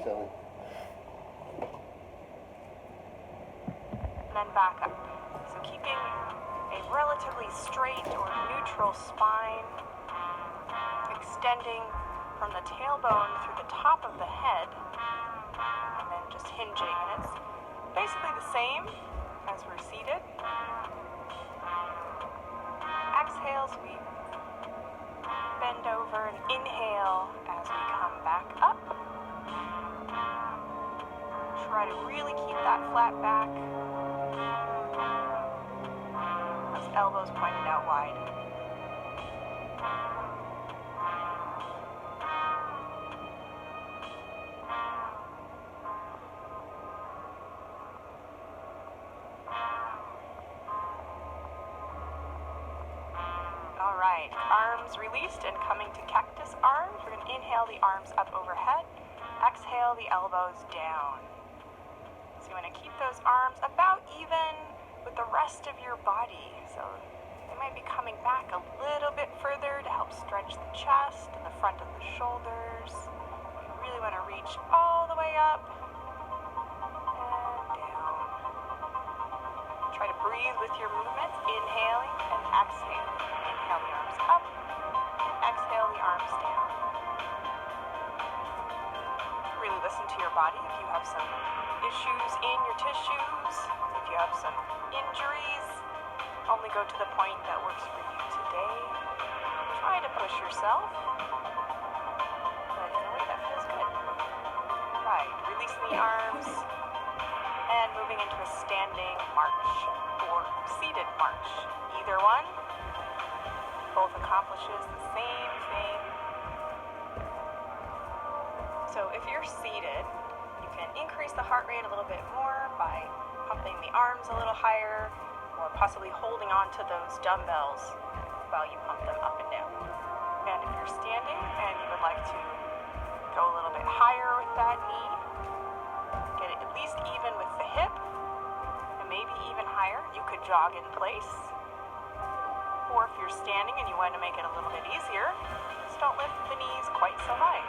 Sally. And then back up. So keeping a relatively straight or neutral spine, extending from the tailbone through the top of the head, and then just hinging. And it's basically the same as we're seated. Exhales, we bend over, and inhale as we come back up. Try to really keep that flat back. Those elbows pointed out wide. All right, arms released and coming to cactus arms. We're going to inhale the arms up overhead. Exhale the elbows down. So you want to keep those arms about even with the rest of your body. So they might be coming back a little bit further to help stretch the chest and the front of the shoulders. You really want to reach all the way up and down. Try to breathe with your movements, inhaling and exhaling. Inhale the arms up and exhale the arms down. Really listen to your body. If you have some issues in your tissues, if you have some injuries, only go to the point that works for you today. Try to push yourself, but in a way that feels good. Right, releasing the arms and moving into a standing march or seated march. Either one, both accomplishes the same thing. So if you're seated, you can increase the heart rate a little bit more by pumping the arms a little higher, or possibly holding on to those dumbbells while you pump them up and down. And if you're standing and you would like to go a little bit higher with that knee, get it at least even with the hip, and maybe even higher, you could jog in place. Or if you're standing and you want to make it a little bit easier, just don't lift the knees quite so high.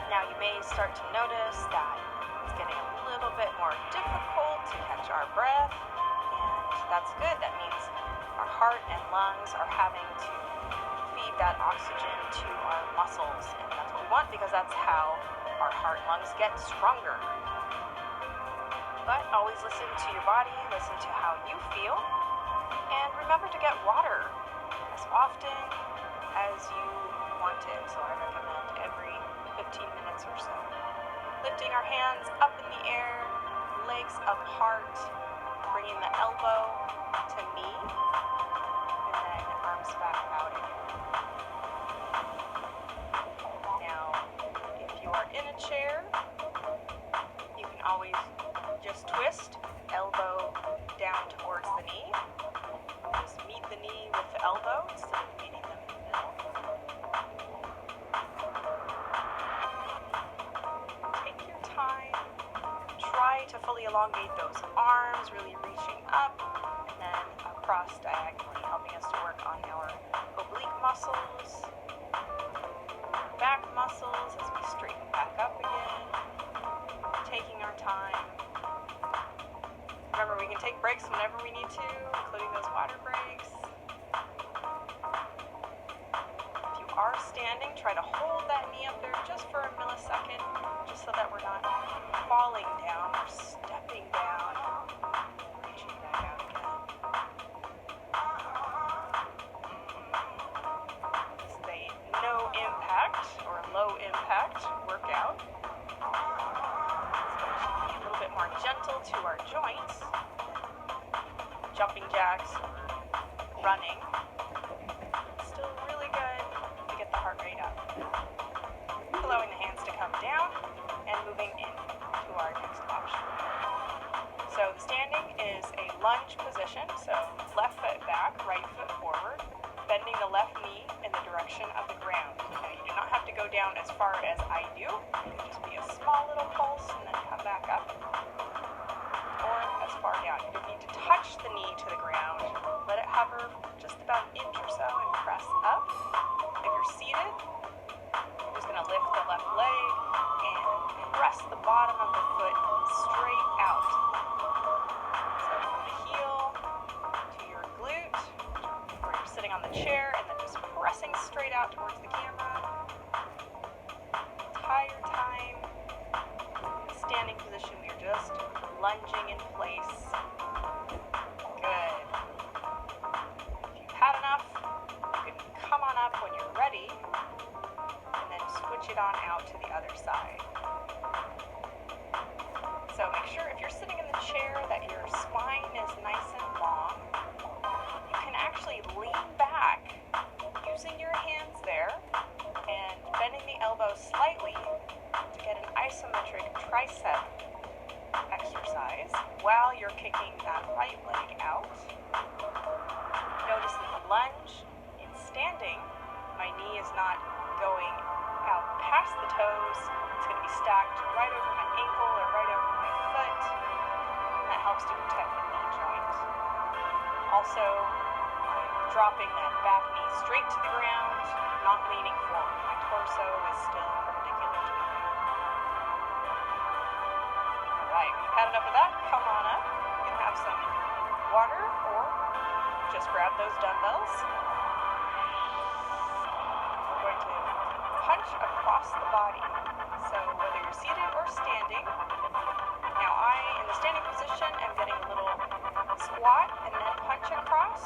Now you may start to notice that it's getting a little bit more difficult to catch our breath, and that's good. That means our heart and lungs are having to feed that oxygen to our muscles, and that's what we want because that's how our heart and lungs get stronger. But always listen to your body, listen to how you feel, and remember to get water as often as you want it. So I recommend every 15 minutes or so. Lifting our hands up in the air, legs apart, bringing the elbow to knee, and then arms back out again. Now, if you are in a chair, you can always just twist, elbow down towards the knee. Just meet the knee with the elbow instead of meeting them in the middle. Take your time. Try to fully elongate those arms, really reaching up and then across diagonally, helping us to work on our oblique muscles, back muscles as we straighten back up again. Taking our time. Remember, we can take breaks whenever we need to, including those water breaks. If you are standing, try to hold that knee up there just for a millisecond, just so that we're not falling down or stepping down, reaching back out again. This is a no impact or low impact workout. More gentle to our joints, jumping jacks, running, still really good to get the heart rate up. Allowing the hands to come down and moving into our next option. So the standing is a lunge position, so left foot back, right foot forward, bending the left knee in the direction of the ground. Now you do not have to go down as far as I do. It could just be a small little pulse and then come back up. Or as far down. You don't need to touch the knee to the ground. Let it hover just about an inch or so and press up. If you're seated, out towards the camera. Entire time in standing position, we are just lunging in place. Good. If you've had enough, you can come on up when you're ready, and then switch it on out to the other side. So make sure if you're sitting in the chair that your spine is nice and long. You can actually lean back using your hands there and bending the elbow slightly to get an isometric tricep exercise while you're kicking that right leg out. Notice in the lunge, in standing, my knee is not going out past the toes. It's going to be stacked right over my ankle or right over my foot, and that helps to protect the knee joint. Also, I'm dropping that back knee straight to the ground, not leaning forward. My torso is still perpendicular to the ground. Alright, when you've had enough of that, come on up. You can have some water or just grab those dumbbells. We're going to punch across the body. So whether you're seated or standing, now I, in the standing position, am getting a little squat and then punch across.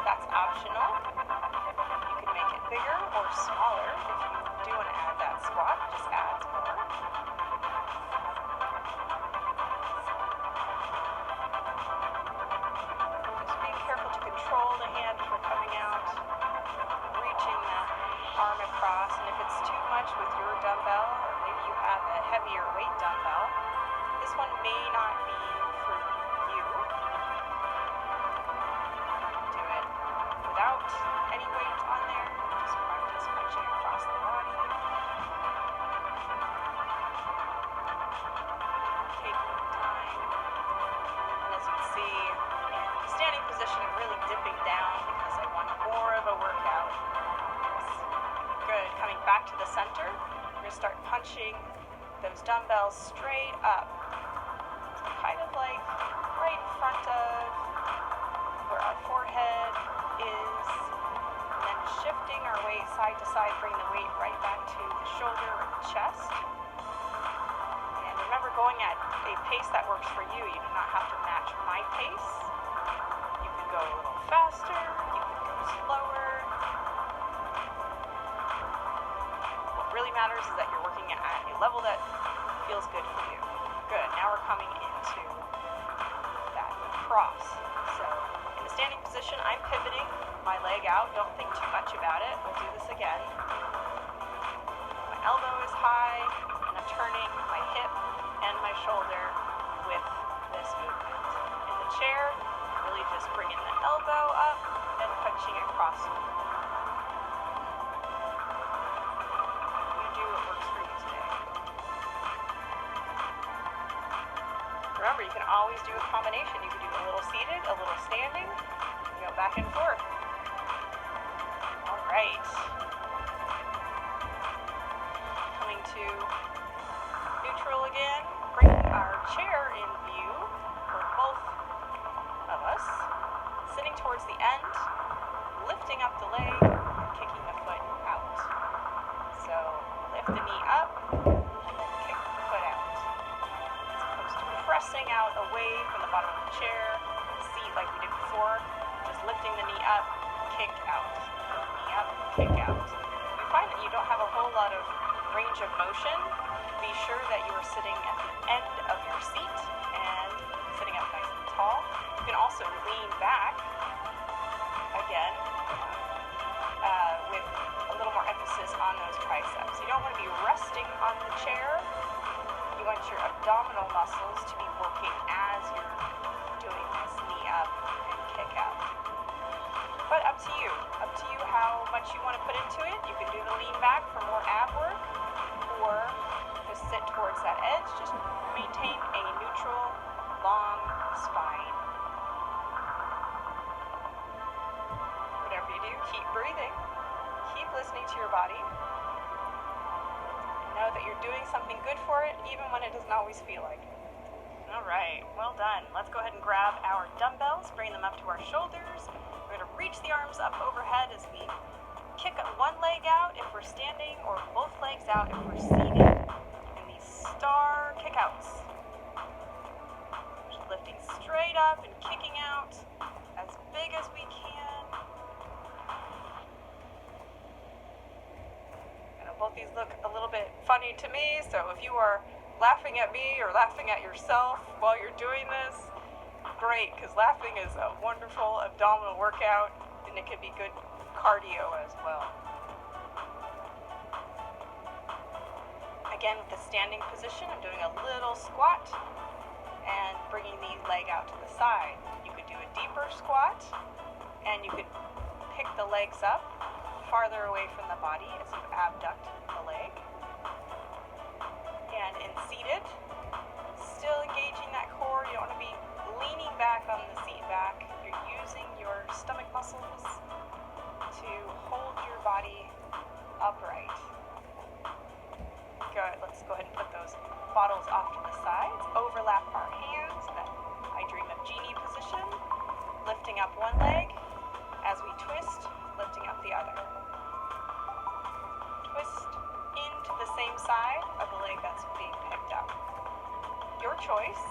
That's optional. You can make it bigger or smaller. If you do want to add that squat, it just adds more. Just being careful to control the hand before coming out, reaching that arm across, and if it's too much with your dumbbell, or maybe you have a heavier weight dumbbell, this one may not be for you. Do it without any weight on there. Just practice punching across the body. Taking time. And as you can see, in the standing position, I'm really dipping down because I want more of a workout. Good. Coming back to the center, we're going to start punching those dumbbells straight up. Kind of like right in front of where our forehead is, and then shifting our weight side to side, bring the weight right back to the shoulder or the chest. And remember, going at a pace that works for you. You do not have to match my pace. You can go a little faster, you can go slower. What really matters is that you're working at a level that feels good for you. Good. Now we're coming into that cross. So in the standing position, I'm pivoting my leg out. Don't think too much about it. We'll do this again. My elbow is high, and I'm turning my hip and my shoulder with this movement. In the chair, really just bringing the elbow up and punching across. You do what works for you today. Remember, you can always do a combination. You can do a little seated, a little standing, and go back and forth. All right. Coming to neutral again. Bringing our chair in view for both of us. Sitting towards the end, lifting up the leg, and kicking the foot out. So lift the knee up, and then kick the foot out. Pressing out away from the bottom of the chair, the seat like we did before, just lifting the knee up, kick out. Knee up, kick out. If you find that you don't have a whole lot of range of motion, be sure that you are sitting at the end of your seat and sitting up nice and tall. You can also lean back, again, with a little more emphasis on those triceps. You don't want to be resting on the chair. You want your abdominal muscles to be working as you're doing this knee up and kick out. But up to you. Up to you how much you want to put into it. You can do the lean back for more ab work, or just sit towards that edge. Just maintain a neutral, long spine. Whatever you do, keep breathing. Keep listening to your body. Know that you're doing something good for it, even when it doesn't always feel like it. All right, well done. Let's go ahead and grab our dumbbells, bring them up to our shoulders. We're going to reach the arms up overhead as we kick one leg out if we're standing or both legs out if we're seated in these star kickouts. Just lifting straight up and kicking out as big as we can. I know both these look a little bit funny to me, so if you are laughing at me or laughing at yourself while you're doing this, great, because laughing is a wonderful abdominal workout and it can be good cardio as well. Again, with the standing position, I'm doing a little squat and bringing the leg out to the side. You could do a deeper squat and you could pick the legs up farther away from the body as you abduct the leg. And in seated, still engaging that core. You don't want to be leaning back on the seat back. You're using your stomach muscles to hold your body upright. Good. Let's go ahead and put those bottles off to the sides. Overlap our hands. That I dream of genie position. Lifting up one leg. As we twist, lifting up the other. Twist into the same side of the leg that's being picked up. Your choice.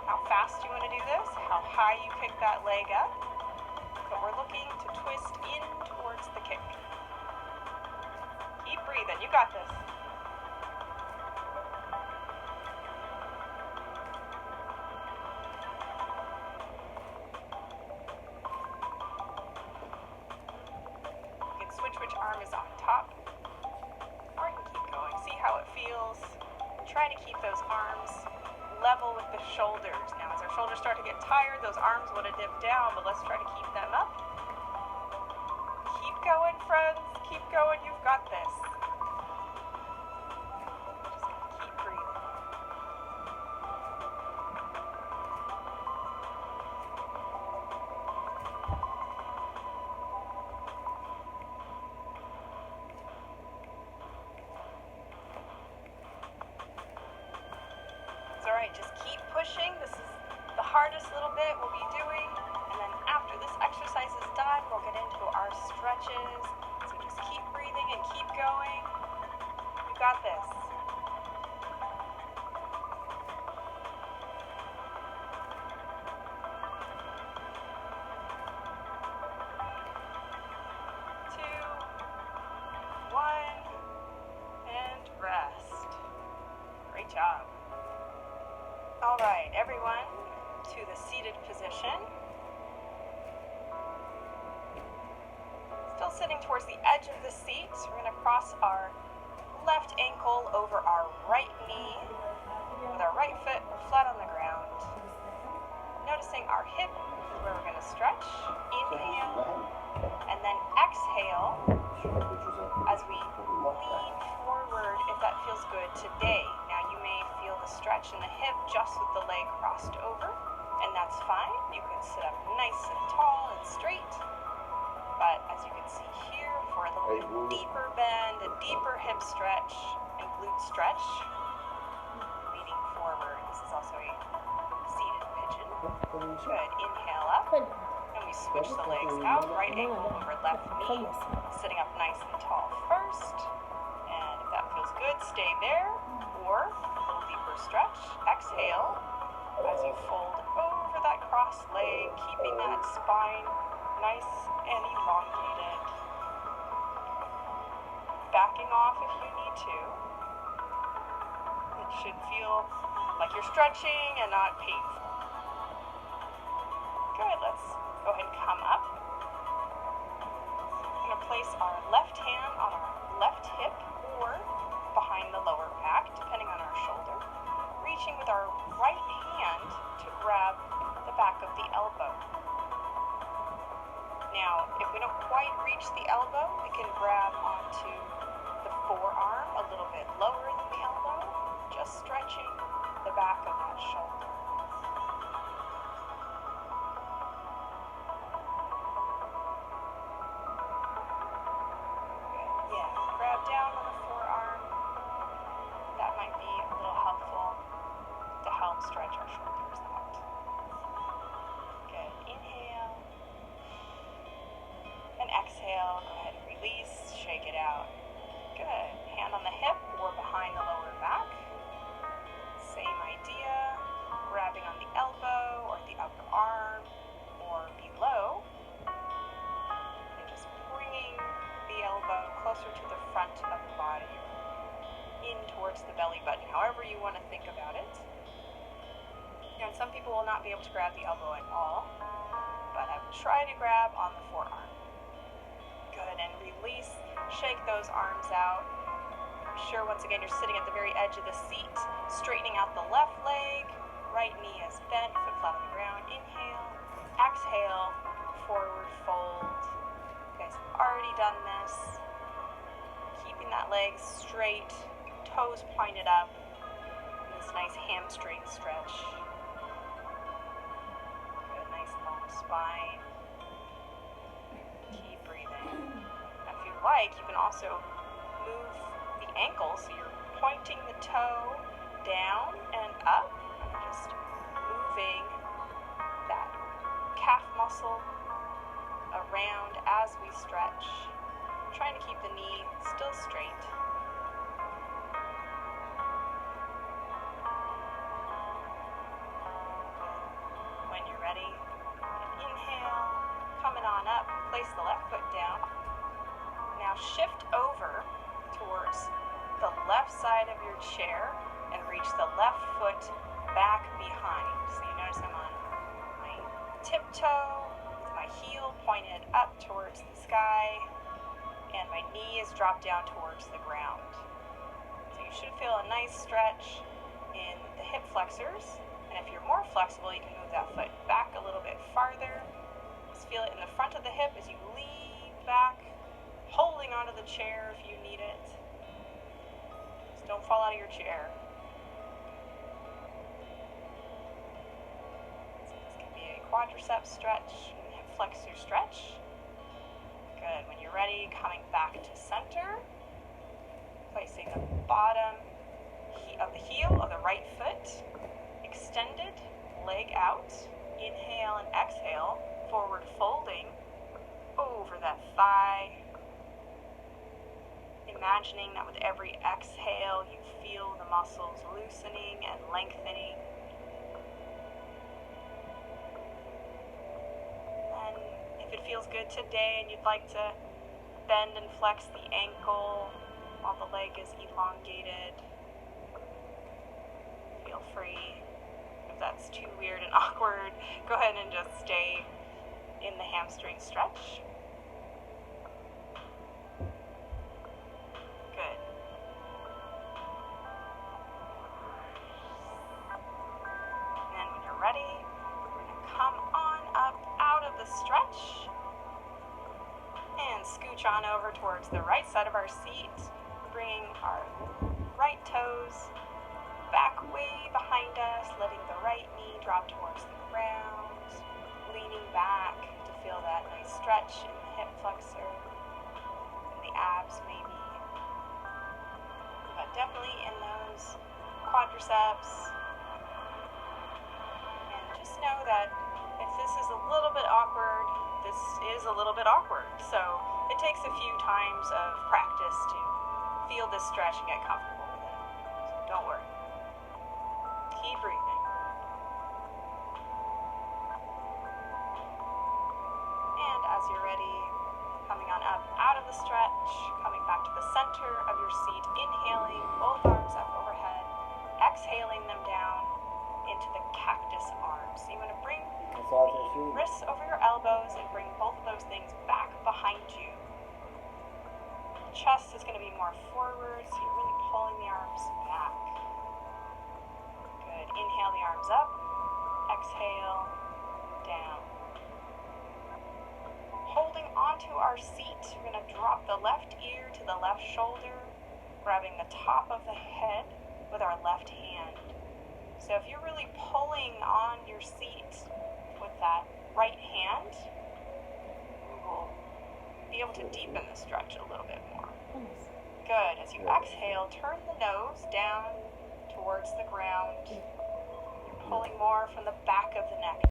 How fast you want to do this, how high you kick that leg up, but we're looking to twist in towards the kick. Keep breathing, you got this. You can switch which arm is on top, or you can keep going. See how it feels. Try to keep those arms level with the shoulders. Now, as our shoulders start to get tired, those arms want to dip down, but let's try to keep them up. Keep going, friends. Keep going. You've got this. Just keep breathing. It's all right. Just keep pushing. This is the hardest little bit we'll be doing. And then after this exercise is done, we'll get into our stretches. So just keep breathing and keep going. You got this. Two, one, and rest. Great job. All right, everyone, to the seated position. Still sitting towards the edge of the seat. So we're going to cross our left ankle over our right knee with our right foot flat on the ground. Noticing our hip is where we're going to stretch. Inhale, and then exhale as we lean forward if that feels good today. Now you may feel the stretch in the hip just with the leg crossed over, and that's fine. You can sit up nice and tall and straight. But as you can see here, for a little bit deeper bend, a deeper hip stretch and glute stretch, leaning forward. This is also a seated pigeon. Good. Inhale up, and we switch the legs out. Right ankle over left knee, sitting up nice and tall first. And if that feels good, stay there. Or a little deeper stretch. Exhale as you fold over that crossed leg, keeping that spine nice and elongated. Backing off if you need to. It should feel like you're stretching and not painful. Good, let's go ahead and come up. We're going to place our left hand on our left hip or behind the lower back, depending on our shoulder. Reaching with our right hand to grab the back of the elbow. Now, if we don't quite reach the elbow, we can grab onto the forearm a little bit lower than the elbow, just stretching the back of that shoulder. Good. Yeah, grab down on the forearm. That might be a little helpful to help stretch our shoulders out. Good. Inhale. And exhale, closer to the front of the body, in towards the belly button, however you want to think about it. And some people will not be able to grab the elbow at all, but I would try to grab on the forearm. Good, and release, shake those arms out. Be sure once again you're sitting at the very edge of the seat, straightening out the left leg, right knee is bent, foot flat on the ground. Inhale, exhale, forward fold. You guys have already done this. Keeping that leg straight, toes pointed up, and this nice hamstring stretch. Good, nice long spine. Keep breathing. Now if you like, you can also move the ankle, so you're pointing the toe down and up, and just moving that calf muscle around as we stretch, trying to keep the knee still straight. When you're ready, inhale, coming on up, place the left foot down. Now shift over towards the left side of your chair and reach the left foot back behind. So you notice I'm on my tiptoe, with my heel pointed up towards the sky, and my knee is dropped down towards the ground. So you should feel a nice stretch in the hip flexors, and if you're more flexible, you can move that foot back a little bit farther. Just feel it in the front of the hip as you lean back, holding onto the chair if you need it. Just don't fall out of your chair. So this can be a quadriceps stretch, hip flexor stretch. Good. When you're ready, coming back to center, placing the bottom of the heel of the right foot extended, leg out. Inhale and exhale, forward folding over that thigh. Imagining that with every exhale, you feel the muscles loosening and lengthening. And if it feels good today and you'd like to bend and flex the ankle while the leg is elongated, feel free. If that's too weird and awkward, go ahead and just stay in the hamstring stretch. Good. And then when you're ready, we're going to come on up out of the stretch and scooch on over towards the right side of our seat, bringing our right toes back way behind us, letting the right knee drop towards the ground, leaning back to feel that nice stretch in the hip flexor, in the abs maybe, but definitely in those quadriceps. And just know that if this is a little bit awkward, this is a little bit awkward. So it takes a few times of practice to feel this stretch and get comfortable with it. So don't worry. Keep breathing. And as you're ready, coming on up out of the stretch, coming back to the center of your seat, inhaling, both arms up overhead, exhaling them down into the cactus arms. So you want to bring the wrists over your elbows and bring both of those things back behind you. The chest is going to be more forward, so you're really pulling the arms back. Good. Inhale the arms up, exhale, down. Holding onto our seat, we're going to drop the left ear to the left shoulder, grabbing the top of the head with our left hand. So if you're really pulling on your seat with that right hand, we will be able to deepen the stretch a little bit more. Good. As you exhale, turn the nose down towards the ground. You're pulling more from the back of the neck